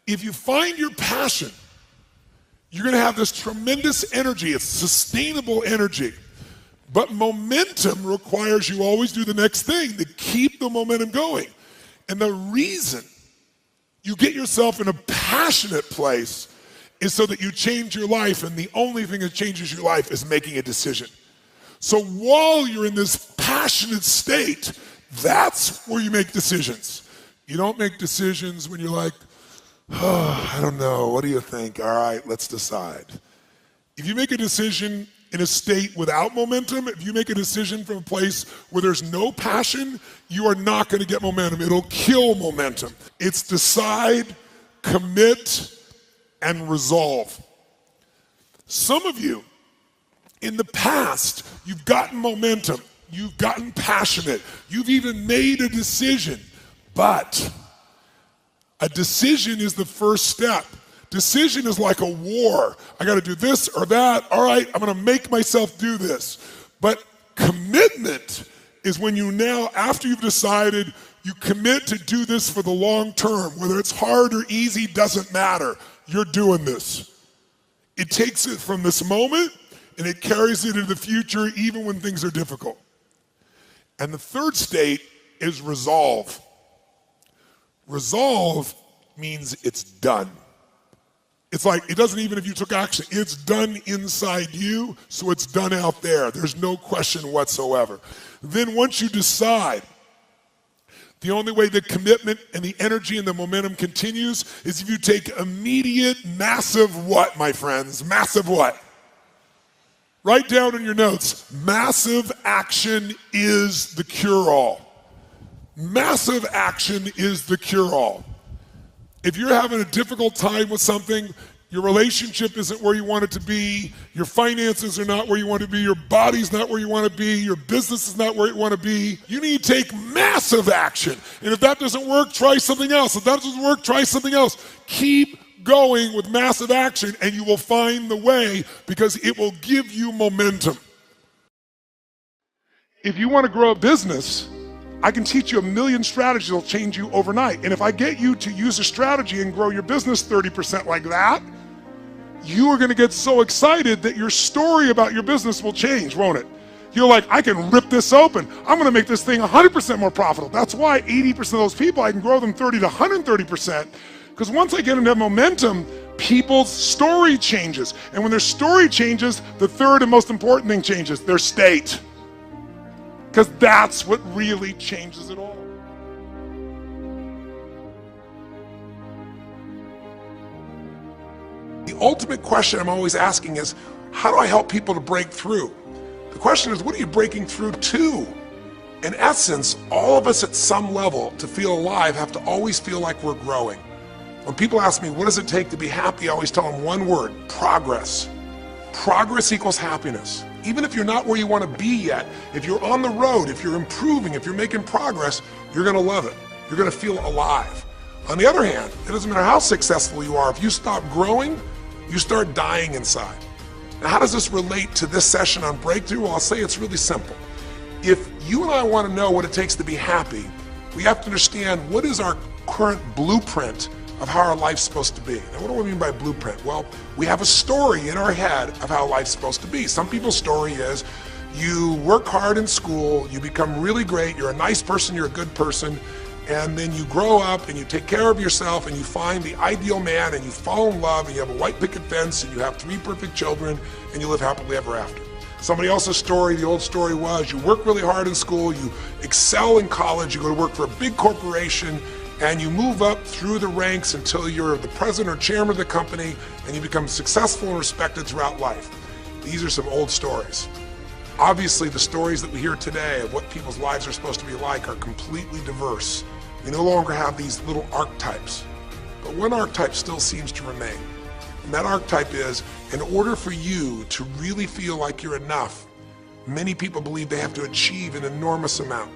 If you find your passion, you're gonna have this tremendous energy. It's sustainable energy. But momentum requires you always do the next thing to keep the momentum going. And the reason you get yourself in a passionate place is so that you change your life, and the only thing that changes your life is making a decision. So while you're in this passionate state, that's where you make decisions. You don't make decisions when you're like, oh, I don't know, what do you think? All right, let's decide. If you make a decision in a state without momentum, if you make a decision from a place where there's no passion, you are not going to get momentum. It'll kill momentum. It's decide, commit, and resolve. Some of you, in the past, you've gotten momentum, you've gotten passionate, you've even made a decision, but a decision is the first step. Decision is like a war. I got to do this or that. All right, I'm going to make myself do this. But commitment is when you now, after you've decided, you commit to do this for the long term. Whether it's hard or easy, doesn't matter. You're doing this. It takes it from this moment and it carries it into the future even when things are difficult. And the third state is resolve. Resolve means it's done. It's like, it doesn't even if you took action, it's done inside you, so it's done out there. There's no question whatsoever. Then once you decide, the only way the commitment and the energy and the momentum continues is if you take immediate, massive what, my friends? Massive what? Write down in your notes, massive action is the cure-all. Massive action is the cure-all. If you're having a difficult time with something, your relationship isn't where you want it to be, your finances are not where you want to be, your body's not where you want to be, your business is not where you want to be, you need to take massive action. And if that doesn't work, try something else. If that doesn't work, try something else. Keep going with massive action and you will find the way because it will give you momentum. If you want to grow a business, I can teach you a million strategies that will change you overnight. And if I get you to use a strategy and grow your business 30% like that, you are going to get so excited that your story about your business will change, won't it? You're like, I can rip this open. I'm going to make this thing 100% more profitable. That's why 80% of those people, I can grow them 30 to 130%. Because once I get into momentum, people's story changes. And when their story changes, the third and most important thing changes, their state. Because that's what really changes it all. The ultimate question I'm always asking is, how do I help people to break through? The question is, what are you breaking through to? In essence, all of us at some level to feel alive have to always feel like we're growing. When people ask me, what does it take to be happy? I always tell them one word, progress. Progress equals happiness. Even if you're not where you want to be yet, if you're on the road, if you're improving, if you're making progress, you're going to love it. You're going to feel alive. On the other hand, it doesn't matter how successful you are, if you stop growing, you start dying inside. Now, how does this relate to this session on breakthrough? Well, I'll say it's really simple. If you and I want to know what it takes to be happy, we have to understand what is our current blueprint of how our life's supposed to be. Now, what do I mean by blueprint? Well, we have a story in our head of how life's supposed to be. Some people's story is you work hard in school, you become really great, you're a nice person, you're a good person, and then you grow up and you take care of yourself and you find the ideal man and you fall in love and you have a white picket fence and you have 3 perfect children and you live happily ever after. Somebody else's story, the old story was you work really hard in school, you excel in college, you go to work for a big corporation, and you move up through the ranks until you're the president or chairman of the company and you become successful and respected throughout life. These are some old stories. Obviously, the stories that we hear today of what people's lives are supposed to be like are completely diverse. We no longer have these little archetypes, but one archetype still seems to remain. And that archetype is, in order for you to really feel like you're enough, many people believe they have to achieve an enormous amount.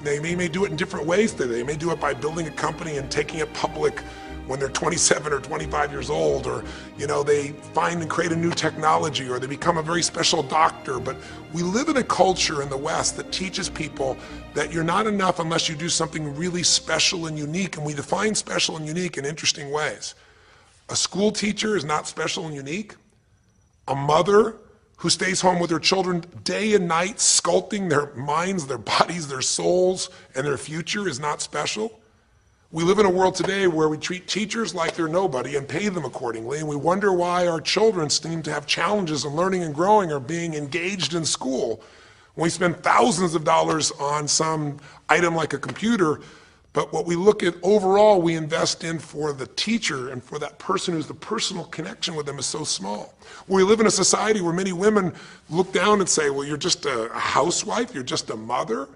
They may do it in different ways today. They may do it by building a company and taking it public when they're 27 or 25 years old, or they find and create a new technology, or they become a very special doctor. But we live in a culture in the West that teaches people that you're not enough unless you do something really special and unique, and we define special and unique in interesting ways. A school teacher is not special and unique. A mother who stays home with her children day and night, sculpting their minds, their bodies, their souls, and their future is not special. We live in a world today where we treat teachers like they're nobody and pay them accordingly, and we wonder why our children seem to have challenges in learning and growing or being engaged in school. When we spend thousands of dollars on some item like a computer, but what we look at overall, we invest in for the teacher and for that person who's the personal connection with them is so small. We live in a society where many women look down and say, well, you're just a housewife, you're just a mother.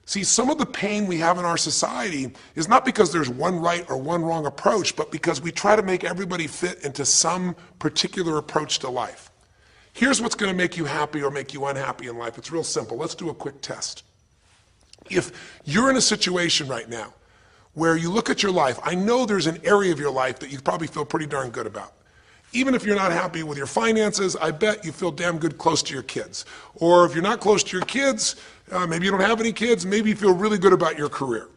See, some of the pain we have in our society is not because there's one right or one wrong approach, but because we try to make everybody fit into some particular approach to life. Here's what's going to make you happy or make you unhappy in life. It's real simple. Let's do a quick test. If you're in a situation right now where you look at your life, I know there's an area of your life that you probably feel pretty darn good about. Even if you're not happy with your finances, I bet you feel damn good close to your kids. Or if you're not close to your kids, maybe you don't have any kids, maybe you feel really good about your career.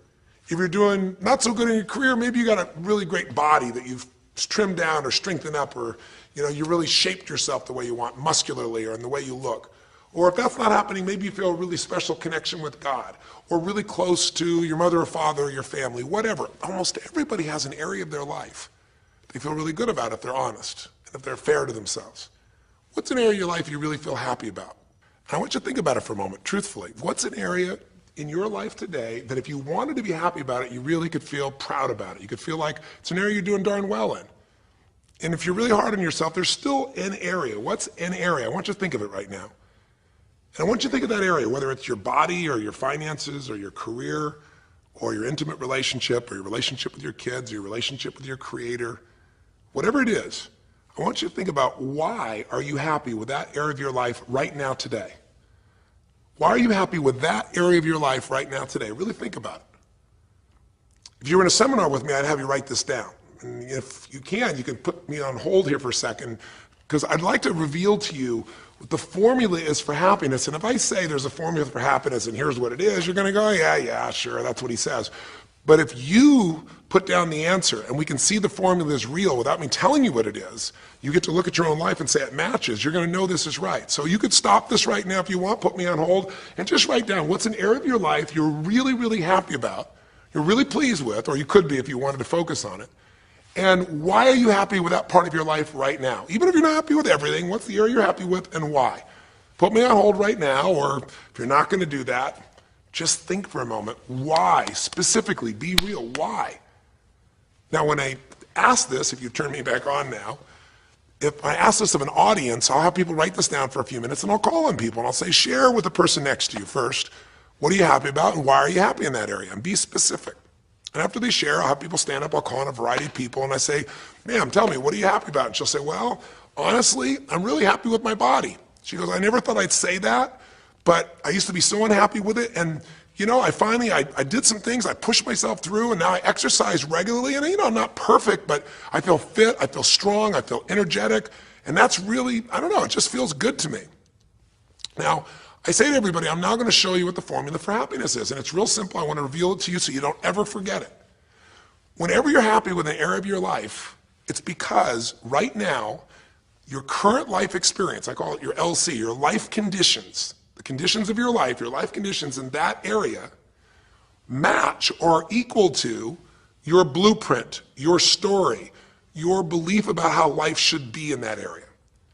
If you're doing not so good in your career, maybe you got a really great body that you've trimmed down or strengthened up, or you really shaped yourself the way you want, muscularly, or in the way you look. Or if that's not happening, maybe you feel a really special connection with God, or really close to your mother or father or your family, whatever. Almost everybody has an area of their life they feel really good about if they're honest and if they're fair to themselves. What's an area of your life you really feel happy about? And I want you to think about it for a moment, truthfully. What's an area in your life today that if you wanted to be happy about it, you really could feel proud about it? You could feel like it's an area you're doing darn well in. And if you're really hard on yourself, there's still an area. What's an area? I want you to think of it right now. And I want you to think of that area, whether it's your body or your finances or your career or your intimate relationship or your relationship with your kids or your relationship with your creator, whatever it is. I want you to think about, why are you happy with that area of your life right now today? Why are you happy with that area of your life right now today? Really think about it. If you were in a seminar with me, I'd have you write this down. And if you can put me on hold here for a second, because I'd like to reveal to you what the formula is for happiness. And if I say there's a formula for happiness and here's what it is, you're going to go, yeah, sure, that's what he says. But if you put down the answer and we can see the formula is real without me telling you what it is, you get to look at your own life and say it matches. You're going to know this is right. So you could stop this right now if you want, put me on hold, and just write down what's an area of your life you're really, really happy about, you're really pleased with, or you could be if you wanted to focus on it. And why are you happy with that part of your life right now? Even if you're not happy with everything, what's the area you're happy with and why? Put me on hold right now, or if you're not going to do that, just think for a moment. Why? Specifically, be real. Why? Now, when I ask this, if you turn me back on now, if I ask this of an audience, I'll have people write this down for a few minutes, and I'll call on people, and I'll say, share with the person next to you first. What are you happy about, and why are you happy in that area? And be specific. And after they share, I'll have people stand up, I'll call on a variety of people, and I say, ma'am, tell me, what are you happy about? And she'll say, well, honestly, I'm really happy with my body. She goes, I never thought I'd say that, but I used to be so unhappy with it, and I did some things, I pushed myself through, and now I exercise regularly, and I'm not perfect, but I feel fit, I feel strong, I feel energetic, and that's really, it just feels good to me. Now, I say to everybody, I'm now going to show you what the formula for happiness is, and it's real simple. I want to reveal it to you so you don't ever forget it. Whenever you're happy with an area of your life, it's because right now, your current life experience, I call it your LC, your life conditions, the conditions of your life conditions in that area match or are equal to your blueprint, your story, your belief about how life should be in that area.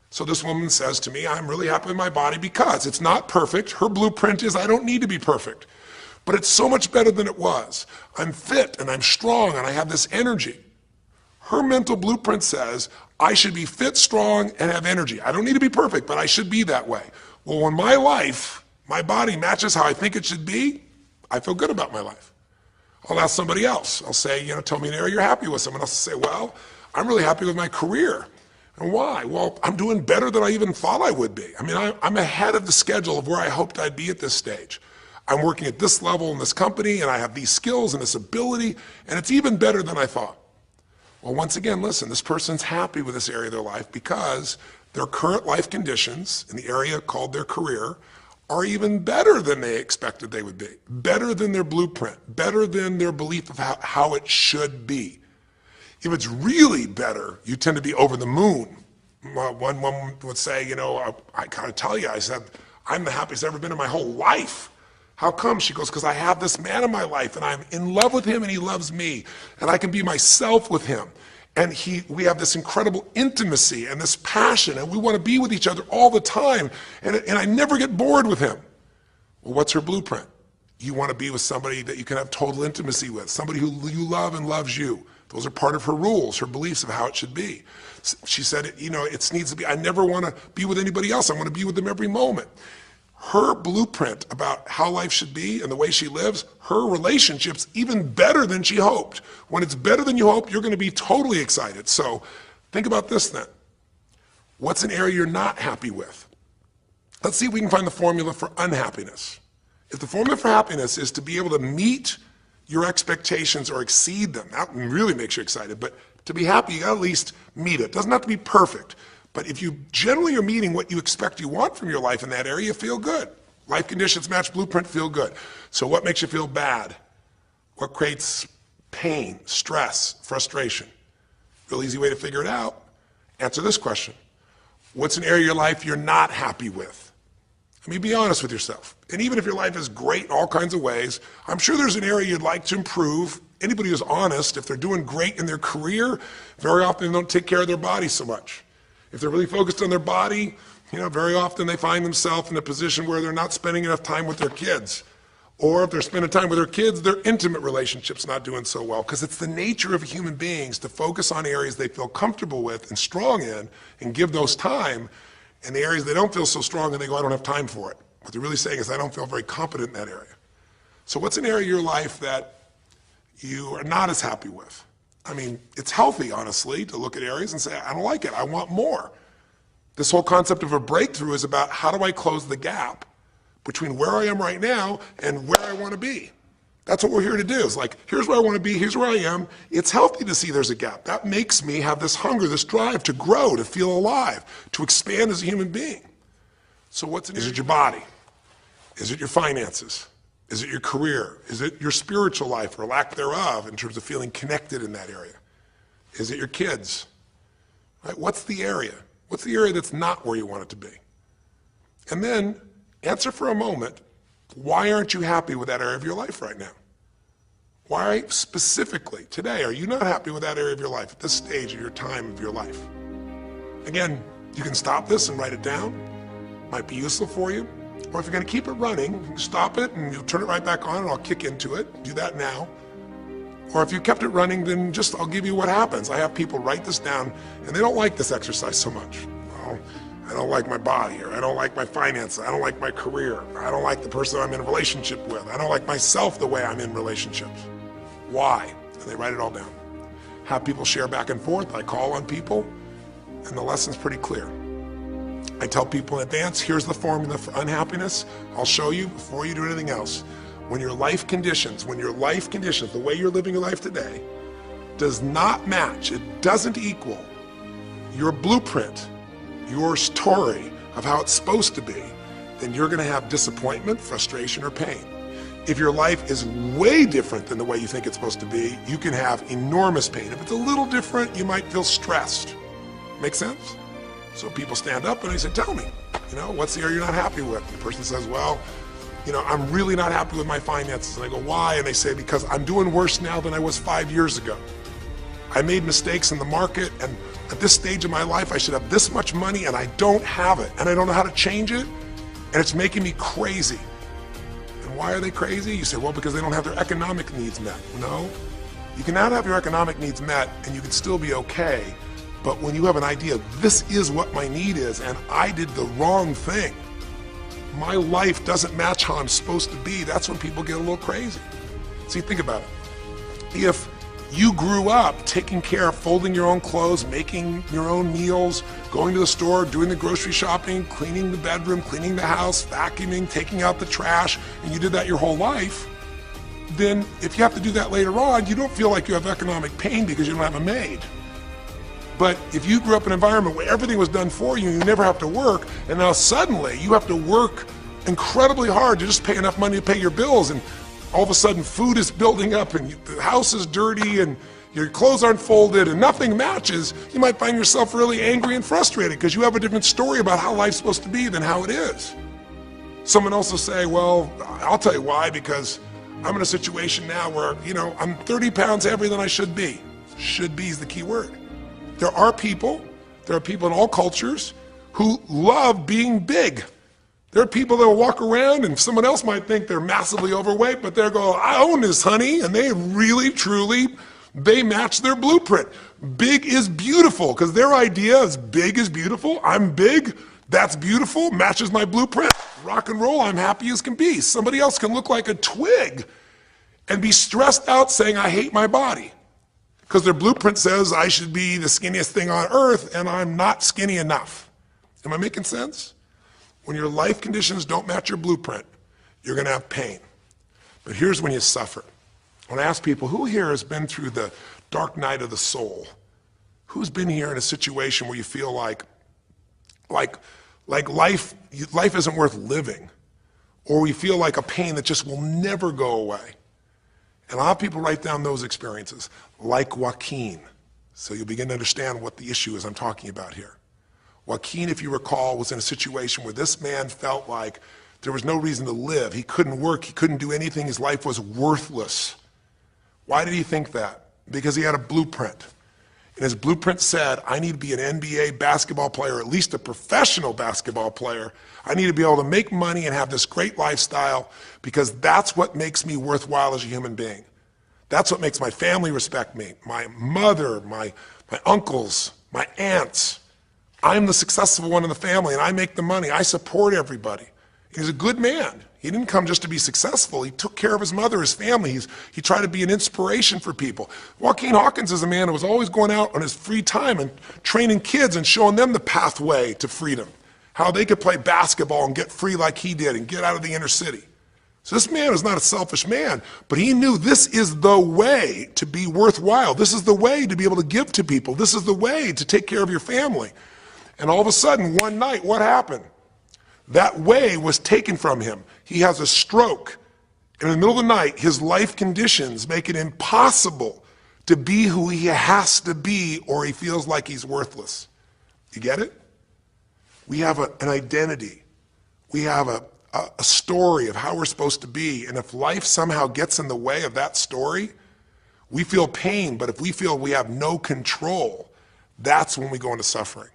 So this woman says to me, I'm really happy with my body because it's not perfect. Her blueprint is I don't need to be perfect, but it's so much better than it was. I'm fit and I'm strong and I have this energy. Her mental blueprint says I should be fit, strong, and have energy. I don't need to be perfect, but I should be that way. Well, when my life, my body matches how I think it should be, I feel good about my life. I'll ask somebody else. I'll say, tell me an area you're happy with. Someone else will say, well, I'm really happy with my career. And why? Well, I'm doing better than I even thought I would be. I'm ahead of the schedule of where I hoped I'd be at this stage. I'm working at this level in this company and I have these skills and this ability and it's even better than I thought. Well, once again, listen, this person's happy with this area of their life because their current life conditions in the area called their career are even better than they expected they would be, better than their blueprint, better than their belief of how it should be. If it's really better, you tend to be over the moon. One woman would say, you know, I gotta tell you, I said, I'm the happiest I've ever been in my whole life. How come? She goes, because I have this man in my life and I'm in love with him and he loves me and I can be myself with him. And we have this incredible intimacy and this passion and we want to be with each other all the time and I never get bored with him. Well, what's her blueprint? You want to be with somebody that you can have total intimacy with, somebody who you love and loves you. Those are part of her rules, her beliefs of how it should be. She said, you know, it needs to be, I never want to be with anybody else. I want to be with them every moment. Her blueprint about how life should be and the way she lives, her relationship's even better than she hoped. When it's better than you hoped, you're going to be totally excited. So think about this then. What's an area you're not happy with? Let's see if we can find the formula for unhappiness. If the formula for happiness is to be able to meet your expectations or exceed them, that really makes you excited, but to be happy, you got to at least meet it. It doesn't have to be perfect. But if you generally are meeting what you expect you want from your life in that area, you feel good. Life conditions match blueprint, feel good. So what makes you feel bad? What creates pain, stress, frustration? Real easy way to figure it out. Answer this question. What's an area of your life you're not happy with? I mean, be honest with yourself. And even if your life is great in all kinds of ways, I'm sure there's an area you'd like to improve. Anybody who's honest, if they're doing great in their career, very often they don't take care of their body so much. If they're really focused on their body, you know, very often they find themselves in a position where they're not spending enough time with their kids. Or if they're spending time with their kids, their intimate relationship's not doing so well. Because it's the nature of human beings to focus on areas they feel comfortable with and strong in and give those time. And the areas they don't feel so strong and they go, I don't have time for it. What they're really saying is, I don't feel very competent in that area. So what's an area of your life that you are not as happy with? I mean, it's healthy, honestly, to look at areas and say, I don't like it, I want more. This whole concept of a breakthrough is about how do I close the gap between where I am right now and where I want to be. That's what we're here to do. It's like, here's where I want to be, here's where I am. It's healthy to see there's a gap. That makes me have this hunger, this drive to grow, to feel alive, to expand as a human being. So is it your body? Is it your finances? Is it your career? Is it your spiritual life or lack thereof in terms of feeling connected in that area? Is it your kids? Right? What's the area? What's the area that's not where you want it to be? And then answer for a moment, why aren't you happy with that area of your life right now? Why specifically today are you not happy with that area of your life at this stage of your time of your life? Again, you can stop this and write it down. Might be useful for you. Or if you're going to keep it running, stop it and you'll turn it right back on and I'll kick into it. Do that now. Or if you kept it running, then I'll give you what happens. I have people write this down and they don't like this exercise so much. Well, I don't like my body, or I don't like my finances, I don't like my career, I don't like the person I'm in a relationship with, I don't like myself the way I'm in relationships. Why? And they write it all down. Have people share back and forth. I call on people and the lesson's pretty clear. I tell people in advance, here's the formula for unhappiness. I'll show you before you do anything else. When your life conditions, the way you're living your life today, does not match, it doesn't equal your blueprint, your story of how it's supposed to be, then you're going to have disappointment, frustration, or pain. If your life is way different than the way you think it's supposed to be, you can have enormous pain. If it's a little different, you might feel stressed. Make sense? So people stand up and they say, tell me, what's the area you're not happy with? And the person says, well, I'm really not happy with my finances. And I go, why? And they say, because I'm doing worse now than I was 5 years ago. I made mistakes in the market, and at this stage of my life, I should have this much money, and I don't have it, and I don't know how to change it, and it's making me crazy. And why are they crazy? You say, well, because they don't have their economic needs met. No, you can not have your economic needs met, and you can still be okay. But when you have an idea, this is what my need is, and I did the wrong thing, my life doesn't match how I'm supposed to be, that's when people get a little crazy. See, think about it. If You grew up taking care of folding your own clothes, making your own meals, going to the store, doing the grocery shopping, cleaning the bedroom, cleaning the house, vacuuming, taking out the trash, and you did that your whole life. Then if you have to do that later on, you don't feel like you have economic pain because you don't have a maid. But if you grew up in an environment where everything was done for you, you never have to work, and now suddenly you have to work incredibly hard to just pay enough money to pay your bills, and all of a sudden food is building up and the house is dirty and your clothes aren't folded and nothing matches, you might find yourself really angry and frustrated because you have a different story about how life's supposed to be than how it is. Someone else will say, well, I'll tell you why, because I'm in a situation now where, I'm 30 pounds heavier than I should be. Should be is the key word. There are people in all cultures who love being big. There are people that will walk around and someone else might think they're massively overweight, but they'll go, I own this, honey, and they really, truly, they match their blueprint. Big is beautiful, because their idea is big is beautiful. I'm big, that's beautiful, matches my blueprint. Rock and roll, I'm happy as can be. Somebody else can look like a twig and be stressed out saying, I hate my body, because their blueprint says I should be the skinniest thing on earth and I'm not skinny enough. Am I making sense? When your life conditions don't match your blueprint, you're going to have pain. But here's when you suffer. When I ask people, who here has been through the dark night of the soul? Who's been here in a situation where you feel like life isn't worth living, or we feel like a pain that just will never go away? And a lot of people write down those experiences, like Joaquin. So you'll begin to understand what the issue is I'm talking about here. Joaquin, if you recall, was in a situation where this man felt like there was no reason to live. He couldn't work, he couldn't do anything, his life was worthless. Why did he think that? Because he had a blueprint. And his blueprint said, I need to be an NBA basketball player, at least a professional basketball player. I need to be able to make money and have this great lifestyle, because that's what makes me worthwhile as a human being. That's what makes my family respect me, my mother, my uncles, my aunts. I'm the successful one in the family, and I make the money. I support everybody. He's a good man. He didn't come just to be successful. He took care of his mother, his family. He tried to be an inspiration for people. Joaquin Hawkins is a man who was always going out on his free time and training kids and showing them the pathway to freedom, how they could play basketball and get free like he did and get out of the inner city. So this man was not a selfish man, but he knew this is the way to be worthwhile. This is the way to be able to give to people. This is the way to take care of your family. And all of a sudden, one night, what happened? That way was taken from him. He has a stroke. And in the middle of the night, his life conditions make it impossible to be who he has to be, or he feels like he's worthless. You get it? We have an identity. We have a story of how we're supposed to be. And if life somehow gets in the way of that story, we feel pain. But if we feel we have no control, that's when we go into suffering.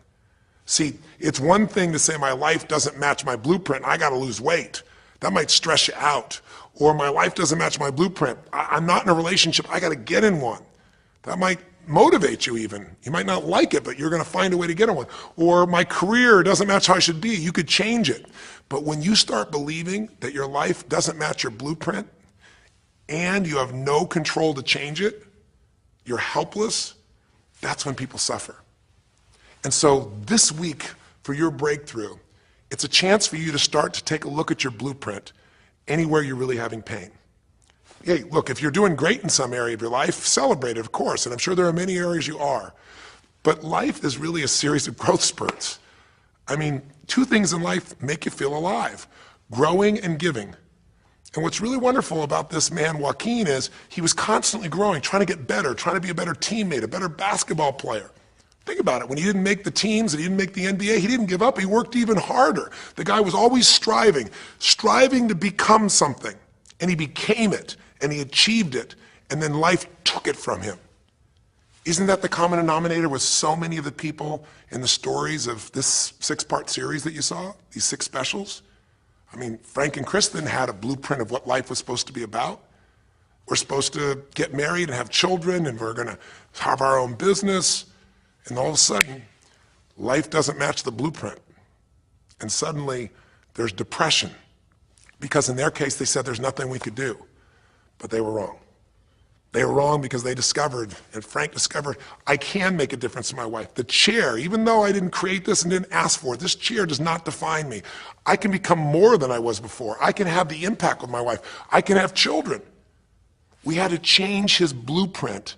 See, it's one thing to say my life doesn't match my blueprint, I gotta lose weight. That might stress you out. Or my life doesn't match my blueprint, I'm not in a relationship, I gotta get in one. That might motivate you even. You might not like it, but you're gonna find a way to get in one. Or my career doesn't match how I should be, you could change it. But when you start believing that your life doesn't match your blueprint, and you have no control to change it, you're helpless, that's when people suffer. And so this week, for your breakthrough, it's a chance for you to start to take a look at your blueprint anywhere you're really having pain. Hey, look, if you're doing great in some area of your life, celebrate it, of course, and I'm sure there are many areas you are. But life is really a series of growth spurts. I mean, two things in life make you feel alive: growing and giving. And what's really wonderful about this man, Joaquin, is he was constantly growing, trying to get better, trying to be a better teammate, a better basketball player. Think about it. When he didn't make the teams and he didn't make the NBA, he didn't give up. He worked even harder. The guy was always striving to become something. And he became it, and he achieved it, and then life took it from him. Isn't that the common denominator with so many of the people in the stories of this 6-part series that you saw, these 6 specials? I mean, Frank and Kristen had a blueprint of what life was supposed to be about. We're supposed to get married and have children, and we're going to have our own business. And all of a sudden, life doesn't match the blueprint. And suddenly, there's depression. Because in their case, they said there's nothing we could do. But they were wrong. They were wrong because they discovered, and Frank discovered, I can make a difference in my wife. The chair, even though I didn't create this and didn't ask for it, this chair does not define me. I can become more than I was before. I can have the impact with my wife. I can have children. We had to change his blueprint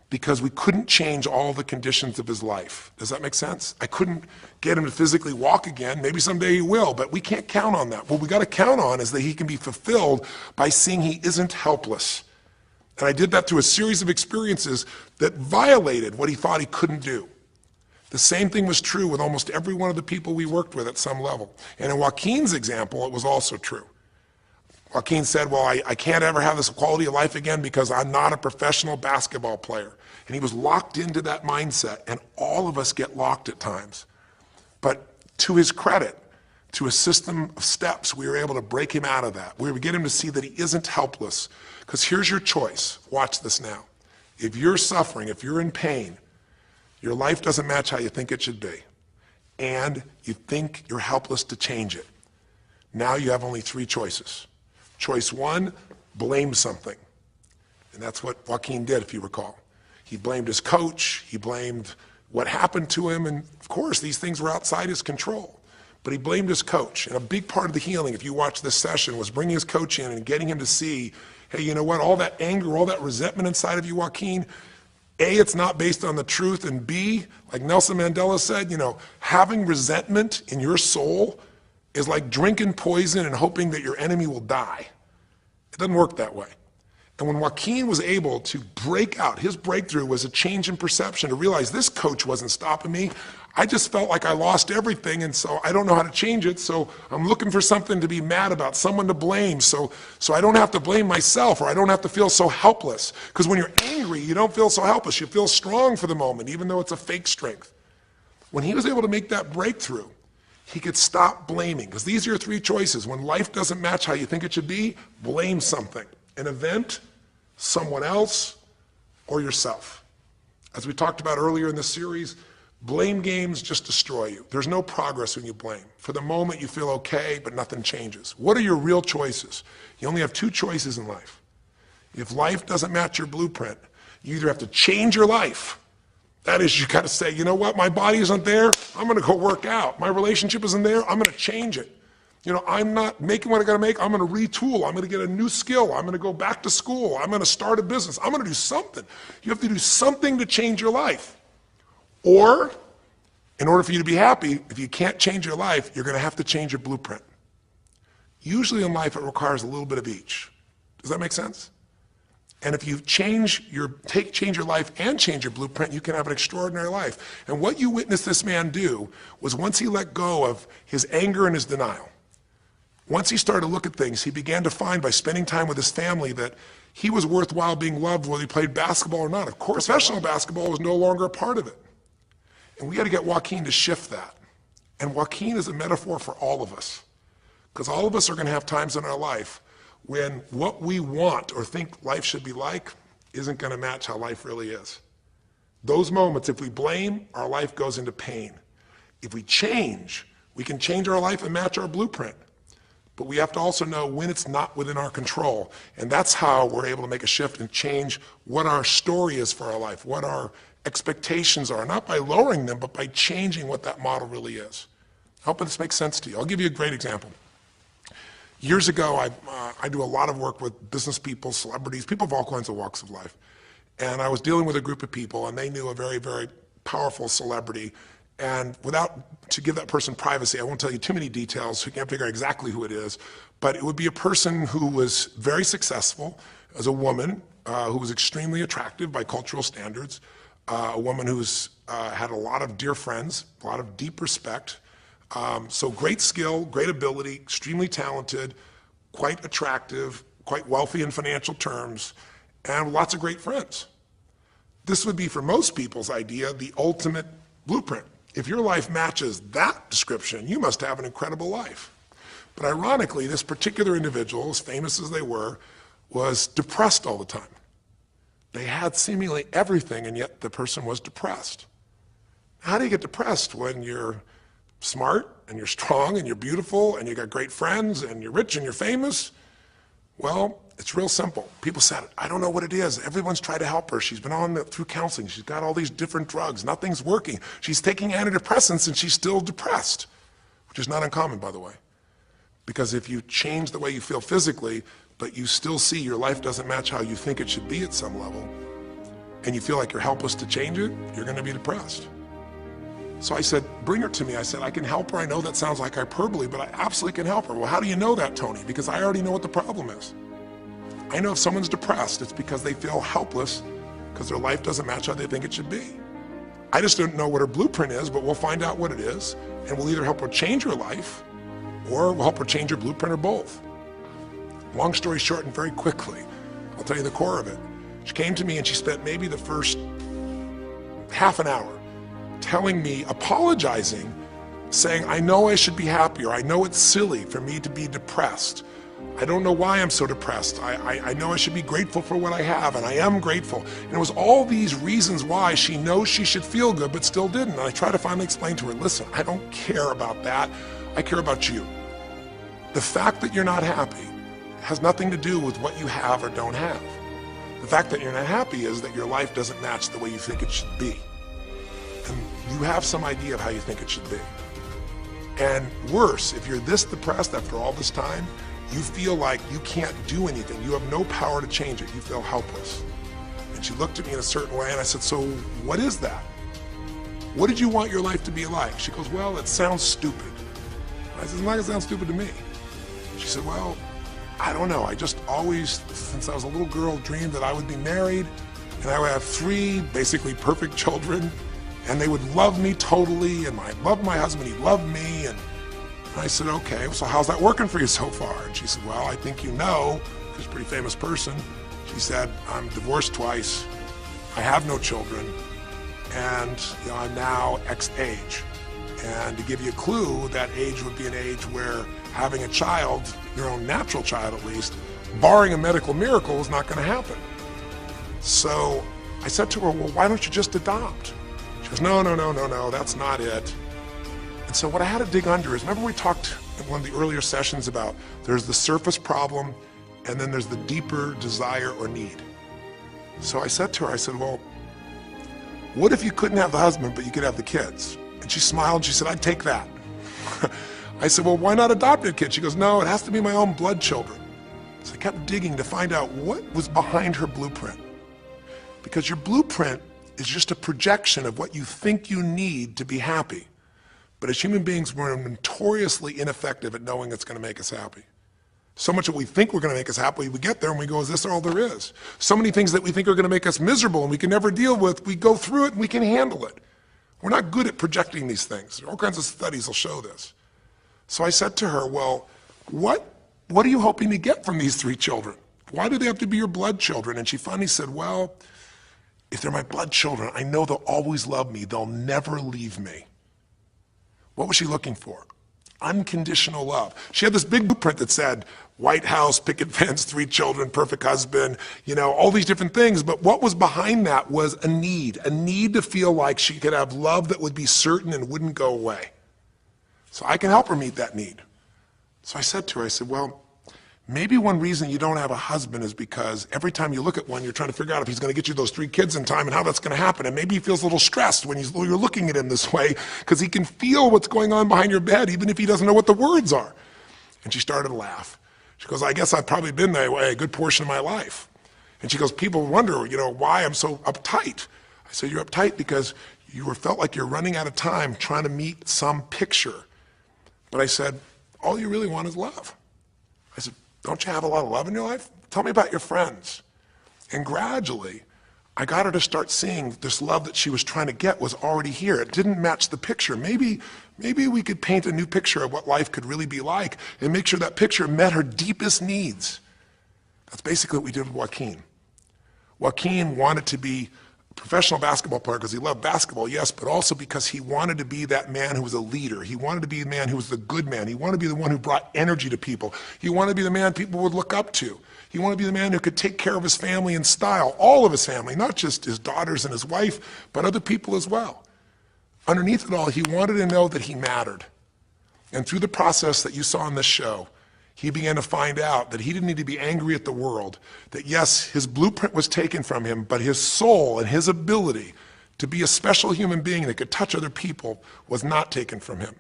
because we couldn't change all the conditions of his life. Does that make sense? I couldn't get him to physically walk again. Maybe someday he will, but we can't count on that. What we got to count on is that he can be fulfilled by seeing he isn't helpless. And I did that through a series of experiences that violated what he thought he couldn't do. The same thing was true with almost every one of the people we worked with at some level. And in Joaquin's example, it was also true. Joaquin said, well, I can't ever have this quality of life again because I'm not a professional basketball player. And he was locked into that mindset, and all of us get locked at times. But to his credit, to a system of steps, we were able to break him out of that. We were able to get him to see that he isn't helpless. Because here's your choice. Watch this now. If you're suffering, if you're in pain, your life doesn't match how you think it should be, and you think you're helpless to change it, now you have only three choices. Choice one, blame something. And that's what Joaquin did, if you recall. He blamed his coach, he blamed what happened to him, and of course these things were outside his control. But he blamed his coach. And a big part of the healing, if you watch this session, was bringing his coach in and getting him to see, hey, you know what, all that anger, all that resentment inside of you, Joaquin, A, it's not based on the truth, and B, like Nelson Mandela said, you know, having resentment in your soul is like drinking poison and hoping that your enemy will die. It doesn't work that way. And when Joaquin was able to break out, his breakthrough was a change in perception, to realize this coach wasn't stopping me. I just felt like I lost everything, and so I don't know how to change it, so I'm looking for something to be mad about, someone to blame, so I don't have to blame myself, or I don't have to feel so helpless. Because when you're angry, you don't feel so helpless. You feel strong for the moment, even though it's a fake strength. When he was able to make that breakthrough, he could stop blaming. Because these are your three choices. When life doesn't match how you think it should be, blame something. An event, someone else, or yourself. As we talked about earlier in this series, blame games just destroy you. There's no progress when you blame. For the moment, you feel okay, but nothing changes. What are your real choices? You only have two choices in life. If life doesn't match your blueprint, you either have to change your life. That is, you got to say, you know what, my body isn't there, I'm going to go work out. My relationship isn't there, I'm going to change it. You know, I'm not making what I got to make, I'm going to retool, I'm going to get a new skill, I'm going to go back to school, I'm going to start a business, I'm going to do something. You have to do something to change your life. Or, in order for you to be happy, if you can't change your life, you're going to have to change your blueprint. Usually in life, it requires a little bit of each. Does that make sense? And if you change your life and change your blueprint, you can have an extraordinary life. And what you witnessed this man do was, once he let go of his anger and his denial, once he started to look at things, he began to find, by spending time with his family, that he was worthwhile being loved whether he played basketball or not. Of course, professional basketball was no longer a part of it. And we got to get Joaquin to shift that. And Joaquin is a metaphor for all of us. Because all of us are going to have times in our life when what we want or think life should be like isn't going to match how life really is. Those moments, if we blame, our life goes into pain. If we change, we can change our life and match our blueprint. But we have to also know when it's not within our control. And that's how we're able to make a shift and change what our story is for our life, what our expectations are, not by lowering them, but by changing what that model really is. I hope this makes sense to you. I'll give you a great example. Years ago, I do a lot of work with business people, celebrities, people of all kinds of walks of life. And I was dealing with a group of people, and they knew a very, very powerful celebrity. And to give that person privacy, I won't tell you too many details, so you can't figure out exactly who it is, but it would be a person who was very successful as a woman, who was extremely attractive by cultural standards, a woman who's had a lot of dear friends, a lot of deep respect, so great skill, great ability, extremely talented, quite attractive, quite wealthy in financial terms, and lots of great friends. This would be, for most people's idea, the ultimate blueprint. If your life matches that description, you must have an incredible life. But ironically, this particular individual, as famous as they were, was depressed all the time. They had seemingly everything, and yet the person was depressed. How do you get depressed when you're smart, and you're strong, and you're beautiful, and you got great friends, and you're rich, and you're famous? Well, it's real simple. People said, I don't know what it is. Everyone's tried to help her. She's been through counseling. She's got all these different drugs. Nothing's working. She's taking antidepressants and she's still depressed, which is not uncommon, by the way. Because if you change the way you feel physically, but you still see your life doesn't match how you think it should be at some level, and you feel like you're helpless to change it, you're going to be depressed. So I said, bring her to me. I said, I can help her. I know that sounds like hyperbole, but I absolutely can help her. Well, how do you know that, Tony? Because I already know what the problem is. I know if someone's depressed, it's because they feel helpless because their life doesn't match how they think it should be. I just don't know what her blueprint is, but we'll find out what it is, and we'll either help her change her life, or we'll help her change her blueprint, or both. Long story short, and very quickly, I'll tell you the core of it. She came to me and she spent maybe the first half an hour telling me, apologizing, saying, I know I should be happier. I know it's silly for me to be depressed. I don't know why I'm so depressed. I know I should be grateful for what I have, and I am grateful. And it was all these reasons why she knows she should feel good, but still didn't. And I tried to finally explain to her, listen, I don't care about that. I care about you. The fact that you're not happy has nothing to do with what you have or don't have. The fact that you're not happy is that your life doesn't match the way you think it should be. And you have some idea of how you think it should be. And worse, if you're this depressed after all this time, you feel like you can't do anything. You have no power to change it. You feel helpless. And she looked at me in a certain way and I said, so what is that? What did you want your life to be like? She goes, well, it sounds stupid. I said, it's not gonna sound stupid to me. She said, well, I don't know. I just always, since I was a little girl, dreamed that I would be married and I would have 3 basically perfect children, and they would love me totally, and I loved my husband, he loved me. And I said, okay, so how's that working for you so far? And she said, well, I think you know, she's a pretty famous person. She said, I'm divorced twice, I have no children, and I'm now X age. And to give you a clue, that age would be an age where having a child, your own natural child at least, barring a medical miracle, is not going to happen. So I said to her, well, why don't you just adopt? She goes, no, that's not it. And so what I had to dig under is, remember we talked in one of the earlier sessions about there's the surface problem and then there's the deeper desire or need. So I said to her, I said, well, what if you couldn't have the husband but you could have the kids? And she smiled and she said, I'd take that. I said, well, why not adopt a kid? She goes, no, it has to be my own blood children. So I kept digging to find out what was behind her blueprint. Because your blueprint is just a projection of what you think you need to be happy. But as human beings, we're notoriously ineffective at knowing it's going to make us happy. So much that we think we're going to make us happy, we get there and we go, is this all there is? So many things that we think are going to make us miserable and we can never deal with, we go through it and we can handle it. We're not good at projecting these things. All kinds of studies will show this. So I said to her, well, what are you hoping to get from these 3 children? Why do they have to be your blood children? And she finally said, well, if they're my blood children, I know they'll always love me. They'll never leave me. What was she looking for? Unconditional love. She had this big blueprint that said, White House, picket fence, 3 children, perfect husband, all these different things. But what was behind that was a need to feel like she could have love that would be certain and wouldn't go away. So I can help her meet that need. So I said to her, I said, well, maybe one reason you don't have a husband is because every time you look at one, you're trying to figure out if he's going to get you those 3 kids in time and how that's going to happen. And maybe he feels a little stressed when you're looking at him this way because he can feel what's going on behind your bed, even if he doesn't know what the words are. And she started to laugh. She goes, I guess I've probably been that way a good portion of my life. And she goes, people wonder, why I'm so uptight. I said, you're uptight because you felt like you're running out of time trying to meet some picture. But I said, all you really want is love. I said, don't you have a lot of love in your life? Tell me about your friends. And gradually, I got her to start seeing this love that she was trying to get was already here. It didn't match the picture. Maybe we could paint a new picture of what life could really be like and make sure that picture met her deepest needs. That's basically what we did with Joaquin. Joaquin wanted to be a professional basketball player because he loved basketball, yes, but also because he wanted to be that man who was a leader. He wanted to be the man who was the good man. He wanted to be the one who brought energy to people. He wanted to be the man people would look up to. He wanted to be the man who could take care of his family in style, all of his family, not just his daughters and his wife, but other people as well. Underneath it all, he wanted to know that he mattered. And through the process that you saw in this show, he began to find out that he didn't need to be angry at the world, that yes, his blueprint was taken from him, but his soul and his ability to be a special human being that could touch other people was not taken from him.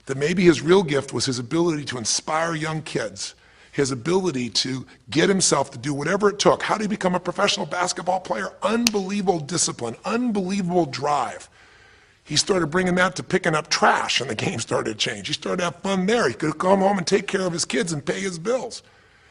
That maybe his real gift was his ability to inspire young kids, his ability to get himself to do whatever it took. How did he become a professional basketball player? Unbelievable discipline, unbelievable drive. He started bringing that to picking up trash, and the game started to change. He started to have fun there. He could come home and take care of his kids and pay his bills.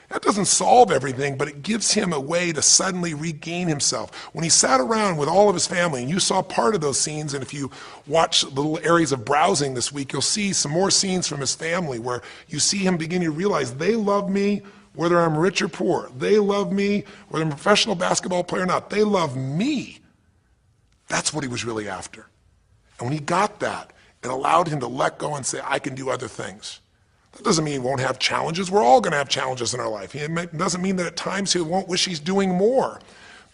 That doesn't solve everything, but it gives him a way to suddenly regain himself. When he sat around with all of his family, and you saw part of those scenes, and if you watch little areas of browsing this week, you'll see some more scenes from his family where you see him beginning to realize they love me whether I'm rich or poor. They love me whether I'm a professional basketball player or not. They love me. That's what he was really after. And when he got that, it allowed him to let go and say, I can do other things. That doesn't mean he won't have challenges. We're all going to have challenges in our life. It doesn't mean that at times he won't wish he's doing more,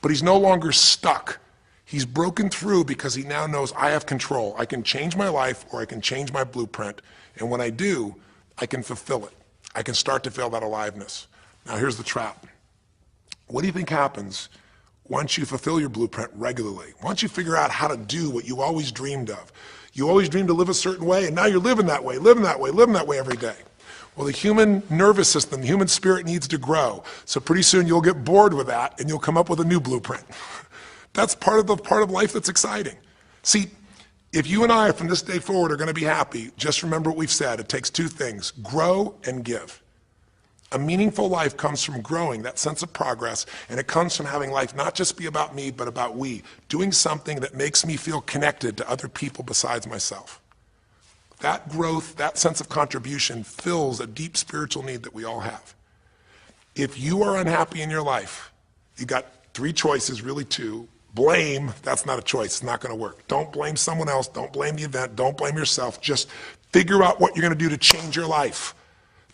but he's no longer stuck. He's broken through because he now knows I have control. I can change my life or I can change my blueprint. And when I do, I can fulfill it. I can start to feel that aliveness. Now here's the trap. What do you think happens once you fulfill your blueprint regularly? Once you figure out how to do what you always dreamed of? You always dreamed to live a certain way, and now you're living that way, living that way, living that way every day. Well, the human nervous system, the human spirit needs to grow. So pretty soon you'll get bored with that, and you'll come up with a new blueprint. That's part of life that's exciting. See, if you and I from this day forward are going to be happy, just remember what we've said. It takes two things: grow and give. A meaningful life comes from growing, that sense of progress, and it comes from having life not just be about me, but about we, doing something that makes me feel connected to other people besides myself. That growth, that sense of contribution fills a deep spiritual need that we all have. If you are unhappy in your life, you got three choices, really two. Blame, that's not a choice, it's not gonna work. Don't blame someone else, don't blame the event, don't blame yourself, just figure out what you're gonna do to change your life.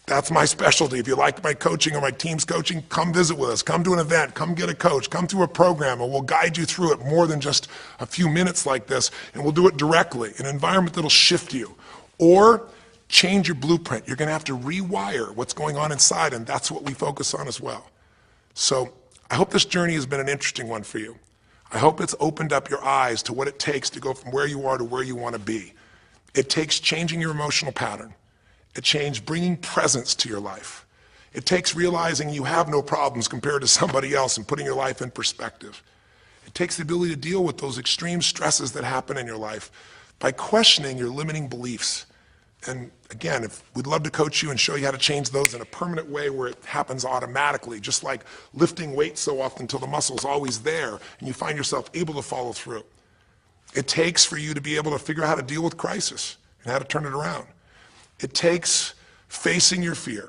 That's my specialty. If you like my coaching or my team's coaching, come visit with us. Come to an event. Come get a coach. Come through a program, and we'll guide you through it more than just a few minutes like this, and we'll do it directly in an environment that'll shift you. Or change your blueprint. You're going to have to rewire what's going on inside, and that's what we focus on as well. So I hope this journey has been an interesting one for you. I hope it's opened up your eyes to what it takes to go from where you are to where you want to be. It takes changing your emotional pattern. It takes bringing presence to your life. It takes realizing you have no problems compared to somebody else and putting your life in perspective. It takes the ability to deal with those extreme stresses that happen in your life by questioning your limiting beliefs. And again, we'd love to coach you and show you how to change those in a permanent way where it happens automatically, just like lifting weights so often until the muscle's always there and you find yourself able to follow through. It takes for you to be able to figure out how to deal with crisis and how to turn it around. It takes facing your fear.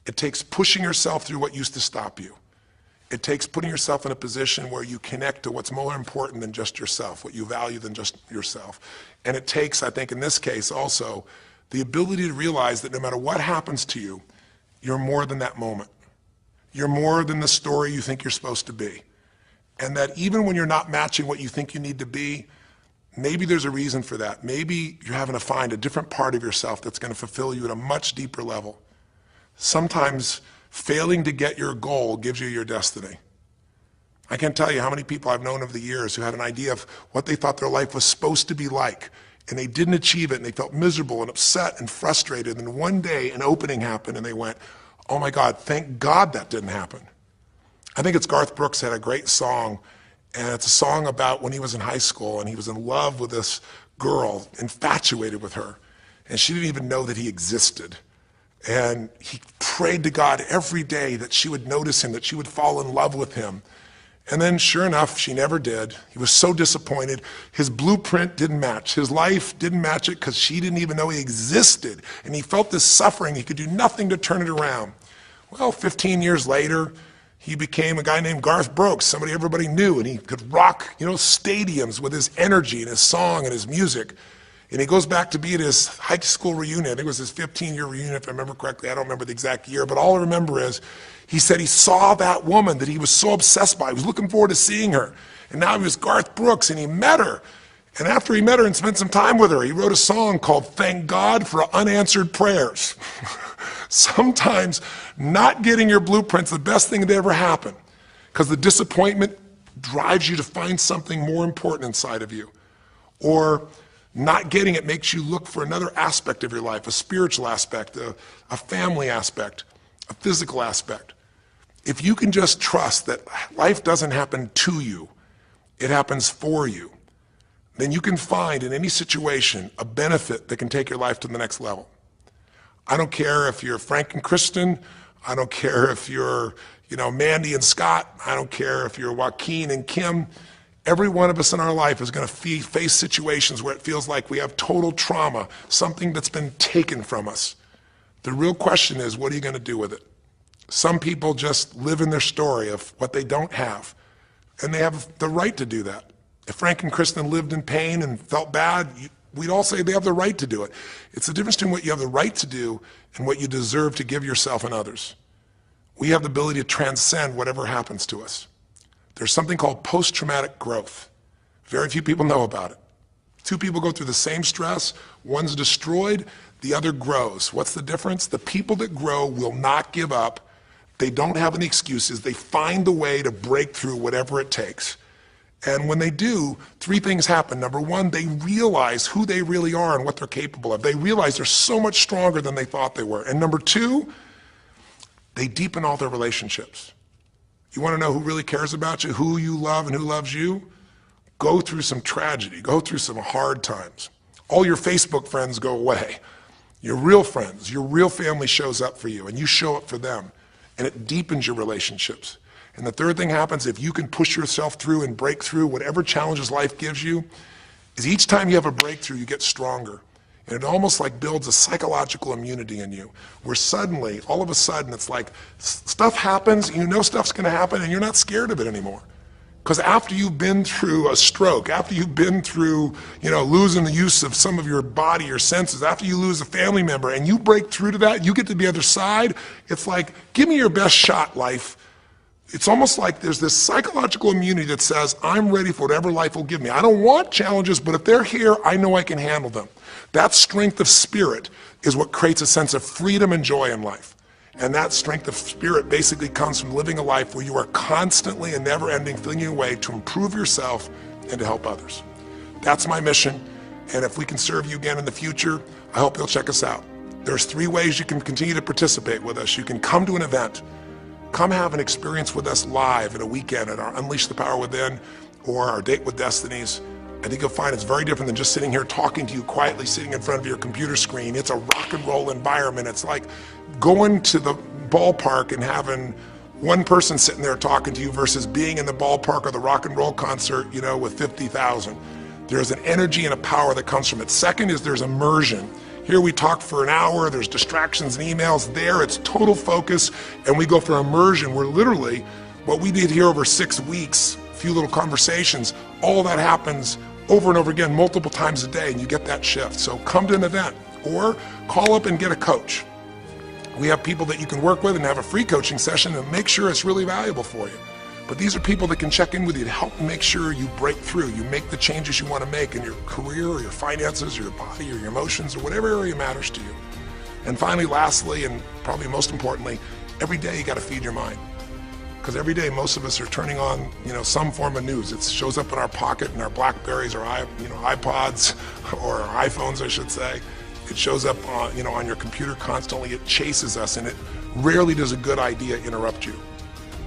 It takes pushing yourself through what used to stop you. It takes putting yourself in a position where you connect to what's more important than just yourself, what you value than just yourself. And it takes, I think in this case also, the ability to realize that no matter what happens to you, you're more than that moment. You're more than the story you think you're supposed to be. And that even when you're not matching what you think you need to be, maybe there's a reason for that. Maybe you're having to find a different part of yourself that's going to fulfill you at a much deeper level. Sometimes failing to get your goal gives you your destiny. I can't tell you how many people I've known over the years who had an idea of what they thought their life was supposed to be like, and they didn't achieve it, and they felt miserable and upset and frustrated, and one day an opening happened, and they went, oh my God, thank God that didn't happen. I think it's Garth Brooks had a great song, and it's a song about when he was in high school and he was in love with this girl, infatuated with her, and she didn't even know that he existed. And he prayed to God every day that she would notice him, that she would fall in love with him. And then sure enough, she never did. He was so disappointed. His blueprint didn't match. His life didn't match it because she didn't even know he existed. And he felt this suffering. He could do nothing to turn it around. Well, 15 years later, he became a guy named Garth Brooks, somebody everybody knew, and he could rock, stadiums with his energy and his song and his music. And he goes back to be at his high school reunion. I think it was his 15-year reunion, if I remember correctly. I don't remember the exact year, but all I remember is he said he saw that woman that he was so obsessed by. He was looking forward to seeing her. And now he was Garth Brooks, and he met her. And after he met her and spent some time with her, he wrote a song called Thank God for Unanswered Prayers. Sometimes not getting your blueprint's the best thing that ever happened, because the disappointment drives you to find something more important inside of you. Or not getting it makes you look for another aspect of your life, a spiritual aspect, a family aspect, a physical aspect. If you can just trust that life doesn't happen to you, it happens for you, then you can find in any situation a benefit that can take your life to the next level. I don't care if you're Frank and Kristen. I don't care if you're, Mandy and Scott. I don't care if you're Joaquin and Kim. Every one of us in our life is going to face situations where it feels like we have total trauma, something that's been taken from us. The real question is, what are you going to do with it? Some people just live in their story of what they don't have, and they have the right to do that. If Frank and Kristen lived in pain and felt bad, we'd all say they have the right to do it. It's the difference between what you have the right to do and what you deserve to give yourself and others. We have the ability to transcend whatever happens to us. There's something called post-traumatic growth. Very few people know about it. Two people go through the same stress, one's destroyed, the other grows. What's the difference? The people that grow will not give up. They don't have any excuses. They find the way to break through whatever it takes. And when they do, three things happen. Number one, they realize who they really are and what they're capable of. They realize they're so much stronger than they thought they were. And number two, they deepen all their relationships. You want to know who really cares about you, who you love and who loves you? Go through some tragedy, go through some hard times. All your Facebook friends go away. Your real friends, your real family shows up for you, and you show up for them, and it deepens your relationships. And the third thing happens, if you can push yourself through and break through whatever challenges life gives you, is each time you have a breakthrough, you get stronger. And it almost like builds a psychological immunity in you, where suddenly, all of a sudden, it's like stuff happens, you know stuff's gonna happen, and you're not scared of it anymore. Because after you've been through a stroke, after you've been through, losing the use of some of your body, your senses, after you lose a family member, and you break through to that, you get to the other side, it's like, give me your best shot, life. It's almost like there's this psychological immunity that says, I'm ready for whatever life will give me. I don't want challenges, but if they're here, I know I can handle them. That strength of spirit is what creates a sense of freedom and joy in life. And that strength of spirit basically comes from living a life where you are constantly and never-ending flinging away to improve yourself and to help others. That's my mission, and if we can serve you again in the future, I hope you'll check us out. There's 3 ways you can continue to participate with us. You can come to an event. Come have an experience with us live at a weekend at our Unleash the Power Within or our Date with Destinies. I think you'll find it's very different than just sitting here talking to you quietly, sitting in front of your computer screen. It's a rock and roll environment. It's like going to the ballpark and having one person sitting there talking to you versus being in the ballpark or the rock and roll concert, with 50,000. There's an energy and a power that comes from it. Second is there's immersion. Here we talk for an hour, there's distractions and emails. There it's total focus, and we go for immersion where literally what we did here over 6 weeks, a few little conversations, all that happens over and over again, multiple times a day, and you get that shift. So come to an event or call up and get a coach. We have people that you can work with and have a free coaching session and make sure it's really valuable for you. But these are people that can check in with you to help make sure you break through, you make the changes you want to make in your career or your finances or your body or your emotions or whatever area matters to you. And finally, lastly, and probably most importantly, every day you got to feed your mind. Because every day most of us are turning on, some form of news. It shows up in our pocket, in our Blackberries or iPods or our iPhones, I should say. It shows up on, on your computer constantly. It chases us, and it rarely does a good idea interrupt you.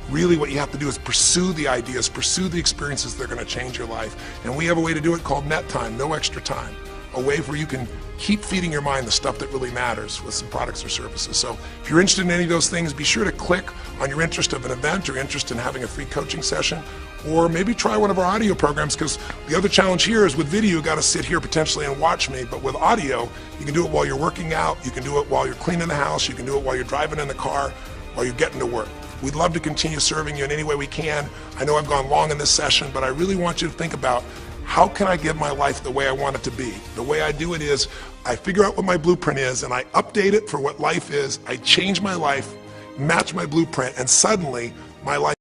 Really what you have to do is pursue the ideas, pursue the experiences that are going to change your life. And we have a way to do it called net time, no extra time. A way where you can keep feeding your mind the stuff that really matters with some products or services. So if you're interested in any of those things, be sure to click on your interest of an event or interest in having a free coaching session, or maybe try one of our audio programs, because the other challenge here is with video, you got to sit here potentially and watch me, but with audio, you can do it while you're working out, you can do it while you're cleaning the house, you can do it while you're driving in the car, while you're getting to work. We'd love to continue serving you in any way we can. I know I've gone long in this session, but I really want you to think about, how can I get my life the way I want it to be? The way I do it is, I figure out what my blueprint is and I update it for what life is. I change my life, match my blueprint, and suddenly my life